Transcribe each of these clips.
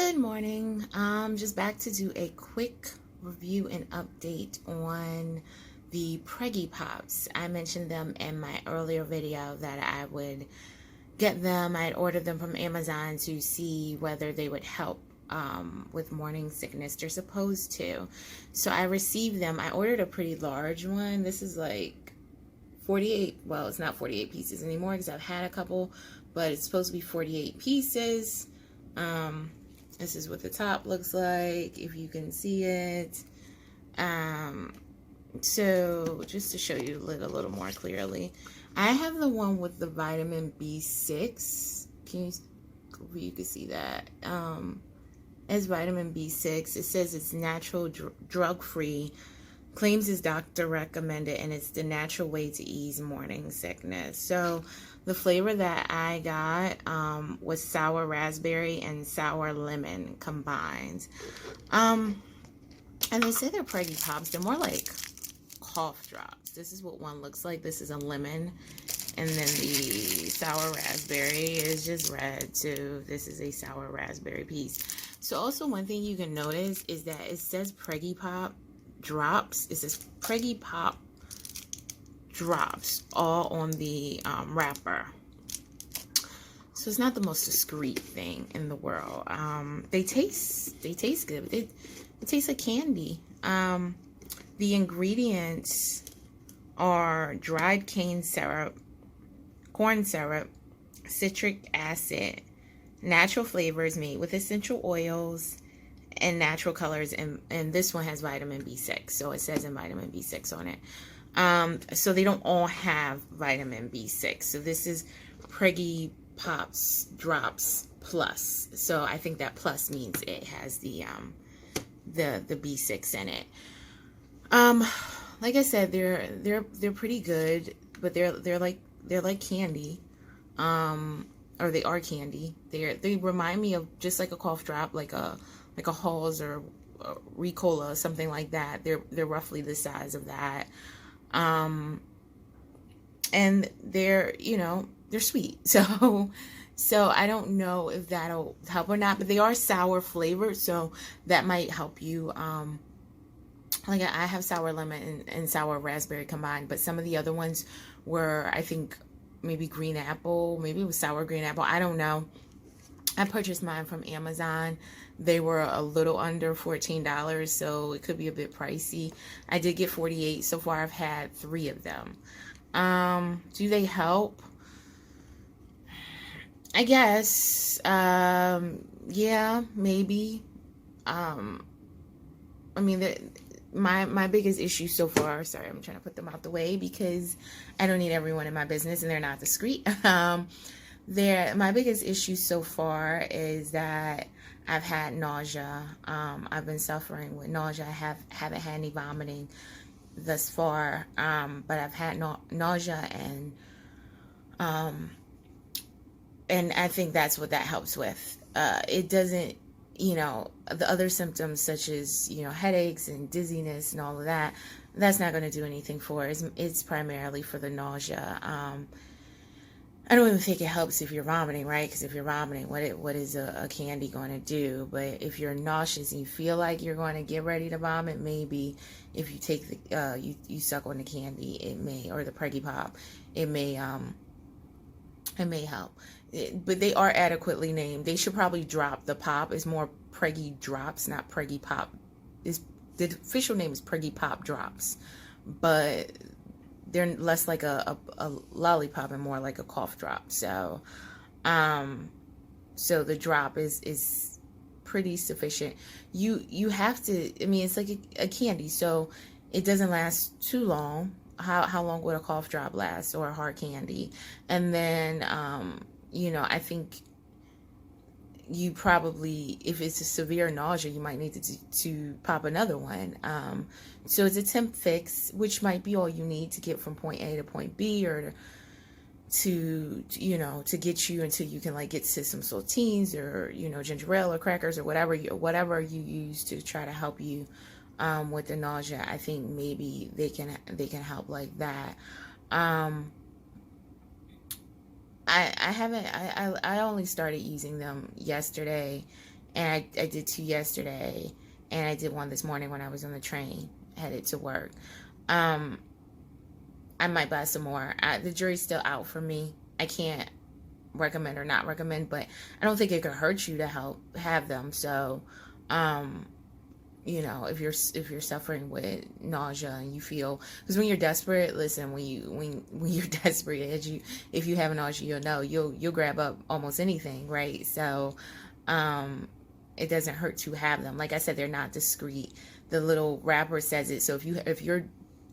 Good morning. Just back to do a quick review and update on the Preggie Pops. I mentioned them in my earlier video that I would get them. I'd ordered them from Amazon to see whether they would help with morning sickness. They're supposed to. So I received them. I ordered a pretty large one. This is like 48. Well, it's not 48 pieces anymore because I've had a couple, but it's supposed to be 48 pieces. This is what the top looks like, if you can see it. So just to show you a little more clearly, I have the one with the vitamin B6. You can see that. It's vitamin B6. It says it's natural, drug-free, claims his doctor recommended, and it's the natural way to ease morning sickness. So the flavor that I got was sour raspberry and sour lemon combined. And they say they're Preggie Pops. They're more like cough drops. This is what one looks like. This is a lemon. And then the sour raspberry is just red too. This is a sour raspberry piece. So also one thing you can notice is that it says Preggie Pop drops. It says Preggie Pop drops all on the wrapper. So it's not the most discreet thing in the world. They taste good. It tastes like candy. The ingredients are dried cane syrup, corn syrup, citric acid, natural flavors made with essential oils and natural colors, and this one has vitamin B6, so it says in vitamin B6 on it. So they don't all have vitamin B6. So this is Preggie Pops Drops Plus. So I think that plus means it has the B6 in it. Like I said, they're pretty good, but they're like candy. Or they are candy. They remind me of just like a cough drop, like a Halls or a Ricola, something like that. They're roughly the size of that. And they're sweet. So I don't know if that'll help or not, but they are sour flavored, so that might help you. Like I have sour lemon and sour raspberry combined, but some of the other ones were, I think, maybe green apple, maybe it was sour green apple, I don't know. I purchased mine from Amazon. They were a little under $14, so it could be a bit pricey. I did get 48. So far I've had 3 of them. Do they help? I guess. Yeah, maybe. I mean, my biggest issue so far, sorry, I'm trying to put them out the way because I don't need everyone in my business and they're not discreet. My biggest issue so far is that I've had nausea. I've been suffering with nausea. I haven't had any vomiting thus far, but I've had nausea, and I think that's what that helps with. It doesn't, the other symptoms such as, headaches and dizziness and all of that, that's not going to do anything for it. It's primarily for the nausea. I don't even think it helps if you're vomiting, right? Because if you're vomiting, what is a candy going to do? But if you're nauseous and you feel like you're going to get ready to vomit, maybe if you take you suck on the candy, it may, or the Preggie Pop, it may help. But they are adequately named. They should probably drop. The pop is more Preggie Drops, not Preggie Pop. The official name is Preggie Pop Drops, but they're less like a lollipop and more like a cough drop. So so the drop is pretty sufficient. You have to, I mean, it's like a candy, so it doesn't last too long. How long would a cough drop last, or a hard candy? And then I think you probably, if it's a severe nausea, you might need to pop another one. So it's a temp fix, which might be all you need to get from point A to point B, or to get you until you can like get to some saltines, or ginger ale or crackers, or whatever you use to try to help you with the nausea. I think maybe they can help like that. I only started using them yesterday, and I did 2 yesterday, and I did one this morning when I was on the train headed to work. Um, I might buy some more. The jury's still out for me. I can't recommend or not recommend, but I don't think it could hurt you to help have them. So, um, if you're suffering with nausea and you feel, because when you're desperate, listen, when you're desperate, if you have nausea, you'll grab up almost anything, right? So, um, it doesn't hurt to have them. Like I said, they're not discreet. The little wrapper says it. So if you're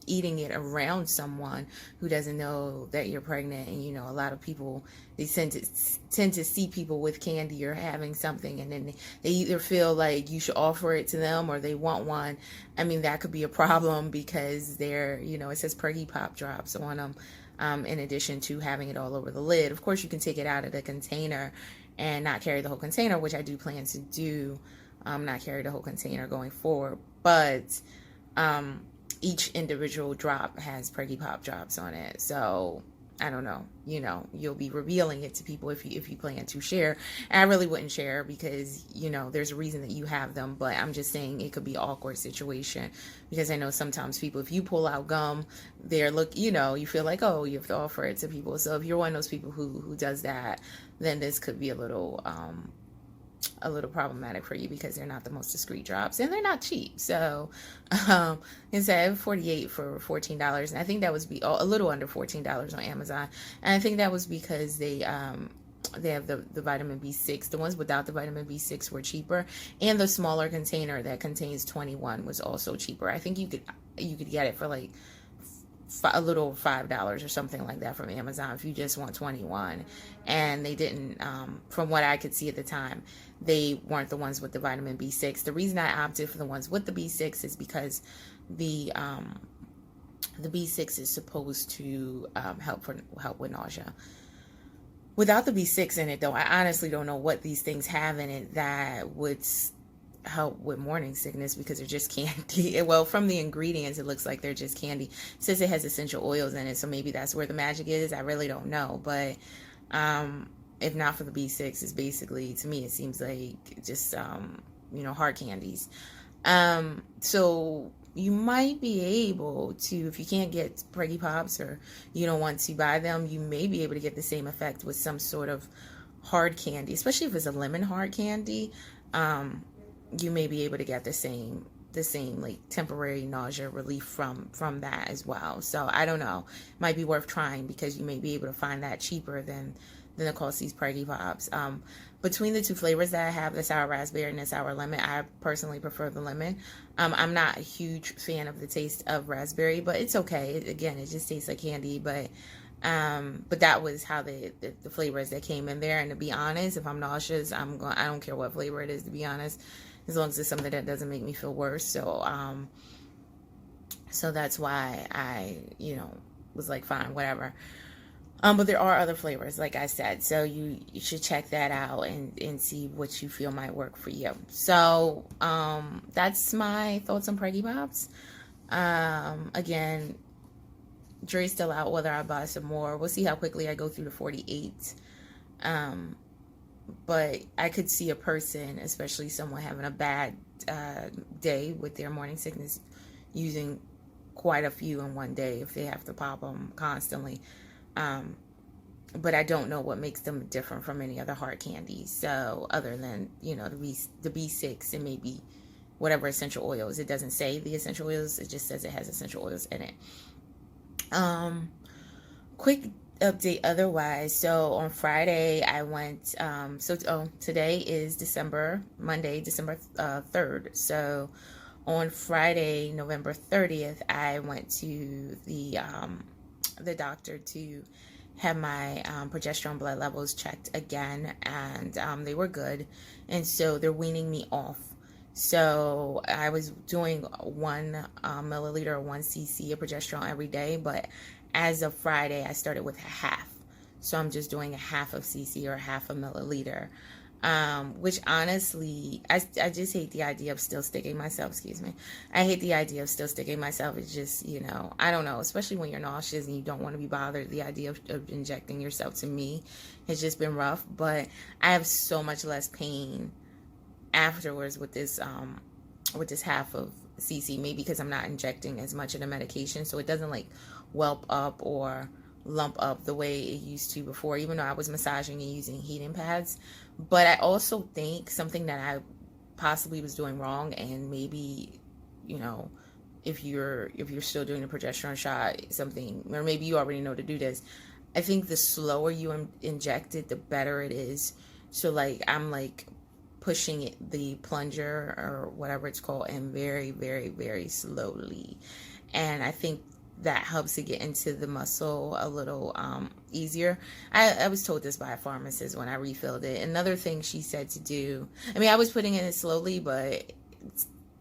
eating it around someone who doesn't know that you're pregnant, and a lot of people, they tend to see people with candy or having something, and then they either feel like you should offer it to them or they want one. I mean, that could be a problem because it says Preggie pop drops on them, in addition to having it all over the lid. Of course, you can take it out of the container and not carry the whole container, which I do plan to do, not carry the whole container going forward, but each individual drop has Preggie pop drops on it. So I don't know, you'll be revealing it to people if you plan to share. And I really wouldn't share because, there's a reason that you have them, but I'm just saying it could be an awkward situation because I know sometimes people, if you pull out gum, you feel like, oh, you have to offer it to people. So if you're one of those people who does that, then this could be a little problematic for you because they're not the most discreet drops and they're not cheap. So instead of 48 for $14, and I think that was a little under $14 on Amazon, and I think that was because they have the vitamin B6. The ones without the vitamin B6 were cheaper, and the smaller container that contains 21 was also cheaper. I think you could get it for like a little $5 or something like that from Amazon if you just want 21. And they didn't, from what I could see at the time, they weren't the ones with the vitamin B6. The reason I opted for the ones with the B6 is because the B6 is supposed to help with nausea. Without the B6 in it, though, I honestly don't know what these things have in it that would help with morning sickness because they're just candy. Well, from the ingredients, it looks like they're just candy. It says it has essential oils in it, so maybe that's where the magic is. I really don't know, but if not for the B6, it's basically, to me, it seems like just hard candies. So you might be able to, if you can't get Preggie Pops or you don't want to buy them, you may be able to get the same effect with some sort of hard candy, especially if it's a lemon hard candy. You may be able to get the same like temporary nausea relief from that as well. So I don't know, might be worth trying because you may be able to find that cheaper than the cost these Preggie Pops. Between the two flavors that I have, the sour raspberry and the sour lemon, I personally prefer the lemon. I'm not a huge fan of the taste of raspberry, but it's okay. Again, it just tastes like candy, but that was how the flavors that came in there. And to be honest, if I'm nauseous, I don't care what flavor it is, to be honest, as long as it's something that doesn't make me feel worse. So that's why I was like, fine, whatever. But there are other flavors, like I said, so you should check that out and see what you feel might work for you. So that's my thoughts on Preggie Pops. Again, jury's still out whether I buy some more. We'll see how quickly I go through the 48. But I could see a person, especially someone having a bad day with their morning sickness, using quite a few in one day if they have to pop them constantly. But I don't know what makes them different from any other hard candies. So other than, the B6 and maybe whatever essential oils. It doesn't say the essential oils. It just says it has essential oils in it. Quick update otherwise. So on Friday I went, today is Monday, December 3rd. So on Friday, November 30th, I went to the doctor to have my progesterone blood levels checked again, and they were good, and so they're weaning me off. So I was doing 1 milliliter or 1 cc of progesterone every day, but as of Friday I started with half. So I'm just doing a half of cc or half a milliliter. Which honestly, I just hate the idea of still sticking myself, I hate the idea of still sticking myself. It's just, I don't know, especially when you're nauseous and you don't want to be bothered. The idea of injecting yourself, to me, has just been rough, but I have so much less pain afterwards with this half of cc, maybe because I'm not injecting as much of the medication, so it doesn't like whelp up or lump up the way it used to before, even though I was massaging and using heating pads. But I also think something that I possibly was doing wrong, and maybe, you know, if you're still doing the progesterone shot, something, or maybe you already know to do this, I think the slower you inject it, the better it is. So like I'm like pushing it, the plunger or whatever it's called, and very, very, very slowly. And I think that helps to get into the muscle a little easier. I was told this by a pharmacist when I refilled it. Another thing she said to do, I mean, I was putting it in slowly, but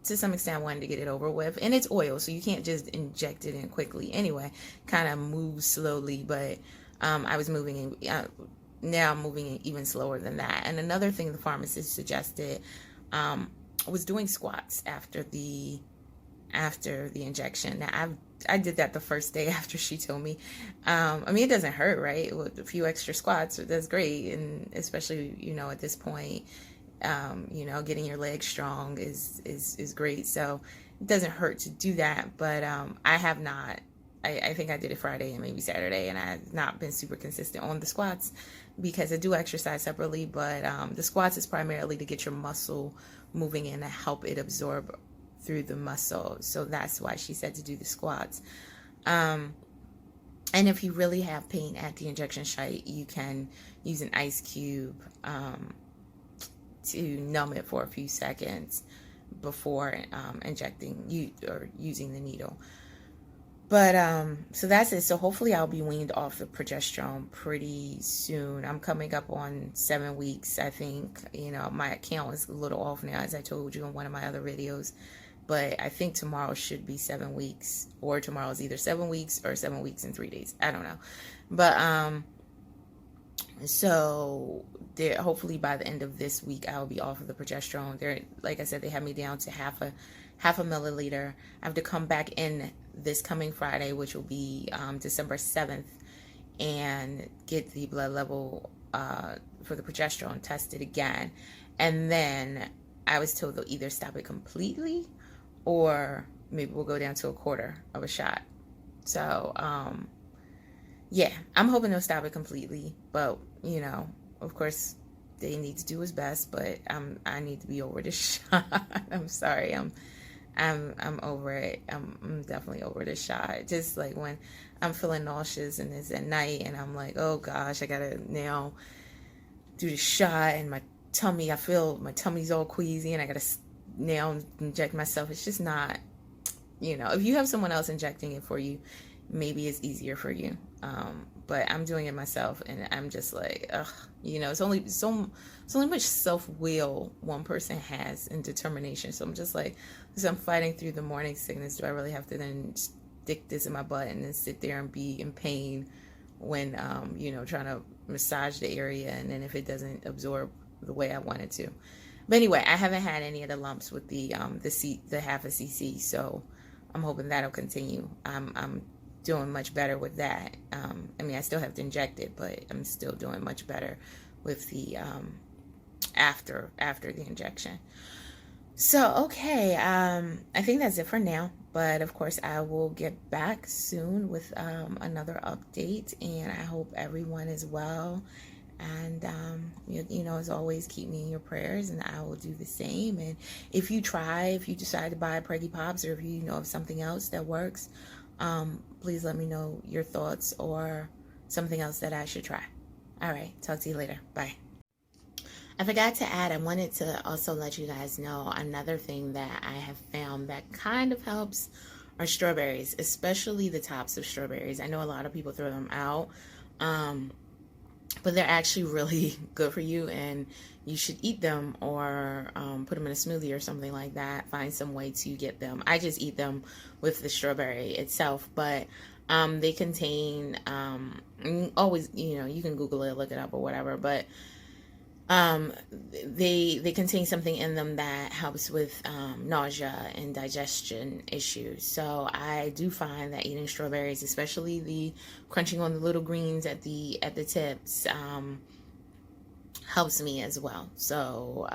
to some extent I wanted to get it over with. And it's oil, so you can't just inject it in quickly. Anyway, kind of move slowly, but I was moving in, now I'm moving even slower than that. And another thing the pharmacist suggested was doing squats after the injection. Now I did that the first day after she told me. I mean, it doesn't hurt, right? With a few extra squats, that's great. And especially, you know, at this point, you know, getting your legs strong is great. So it doesn't hurt to do that. But I have not, I think I did it Friday and maybe Saturday, and I have not been super consistent on the squats because I do exercise separately. But the squats is primarily to get your muscle moving and to help it absorb through the muscle. So that's why she said to do the squats. And if you really have pain at the injection site, you can use an ice cube to numb it for a few seconds before injecting or using the needle. But so that's it. So hopefully I'll be weaned off the progesterone pretty soon. I'm coming up on 7 weeks, I think. You know, my count is a little off now, as I told you in one of my other videos. But I think tomorrow should be 7 weeks, or tomorrow is either 7 weeks or 7 weeks and 3 days. I don't know. But so there, hopefully by the end of this week I'll be off of the progesterone. There, like I said, they have me down to half a milliliter. I have to come back in this coming Friday, which will be December 7th, and get the blood level for the progesterone tested again. And then I was told they'll either stop it completely, or maybe we'll go down to a quarter of a shot. So, yeah, I'm hoping they'll stop it completely. But, you know, of course, they need to do his best. But I need to be over this shot. I'm sorry. I'm over it. I'm definitely over this shot. Just like when I'm feeling nauseous and it's at night, and I'm like, oh gosh, I gotta now do the shot, and my tummy, I feel my tummy's all queasy, and I gotta now inject myself. It's just not, you know, if you have someone else injecting it for you, maybe it's easier for you. But I'm doing it myself, and I'm just like, ugh, you know, it's only much self-will one person has and determination. So I'm just like, so I'm fighting through the morning sickness. Do I really have to then stick this in my butt and then sit there and be in pain when, you know, trying to massage the area, and then if it doesn't absorb the way I want it to. But anyway, I haven't had any of the lumps with the half a cc, so I'm hoping that'll continue. I'm doing much better with that. I mean, I still have to inject it, but I'm still doing much better with the after the injection. So okay, I think that's it for now. But of course, I will get back soon with another update, and I hope everyone is well. And you know, as always, keep me in your prayers, and I will do the same. And if you decide to buy Preggie Pops, or if you know of something else that works, please let me know your thoughts or something else that I should try. All right, talk to you later. Bye. I forgot to add, I wanted to also let you guys know another thing that I have found that kind of helps are strawberries, especially the tops of strawberries. I know a lot of people throw them out, but they're actually really good for you, and you should eat them, or put them in a smoothie or something like that. Find some way to get them. I just eat them with the strawberry itself, but they contain, always, you know, you can Google it, look it up or whatever, but they contain something in them that helps with nausea and digestion issues. So I do find that eating strawberries, especially the crunching on the little greens at the tips, helps me as well. So,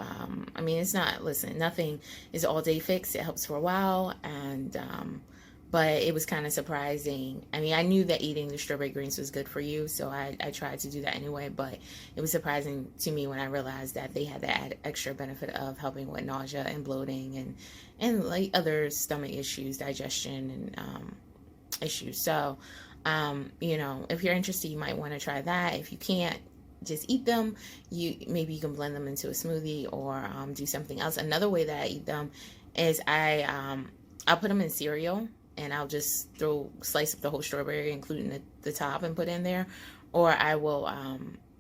I mean, it's not, listen, nothing is all day fix. It helps for a while. And, but it was kind of surprising. I mean, I knew that eating the strawberry greens was good for you, so I tried to do that anyway, but it was surprising to me when I realized that they had the extra benefit of helping with nausea and bloating and like other stomach issues, digestion and issues. So, you know, if you're interested, you might want to try that. If you can't, just eat them. Maybe you can blend them into a smoothie or do something else. Another way that I eat them is I'll put them in cereal, and I'll just slice up the whole strawberry, including the top, and put in there. Or I will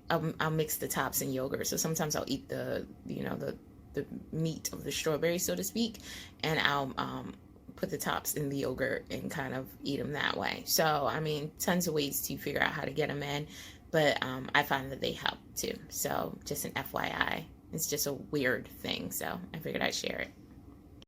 I'll mix the tops in yogurt. So sometimes I'll eat the meat of the strawberry, so to speak, and I'll put the tops in the yogurt and kind of eat them that way. So I mean, tons of ways to figure out how to get them in, but I find that they help too. So just an FYI, it's just a weird thing, so I figured I'd share it.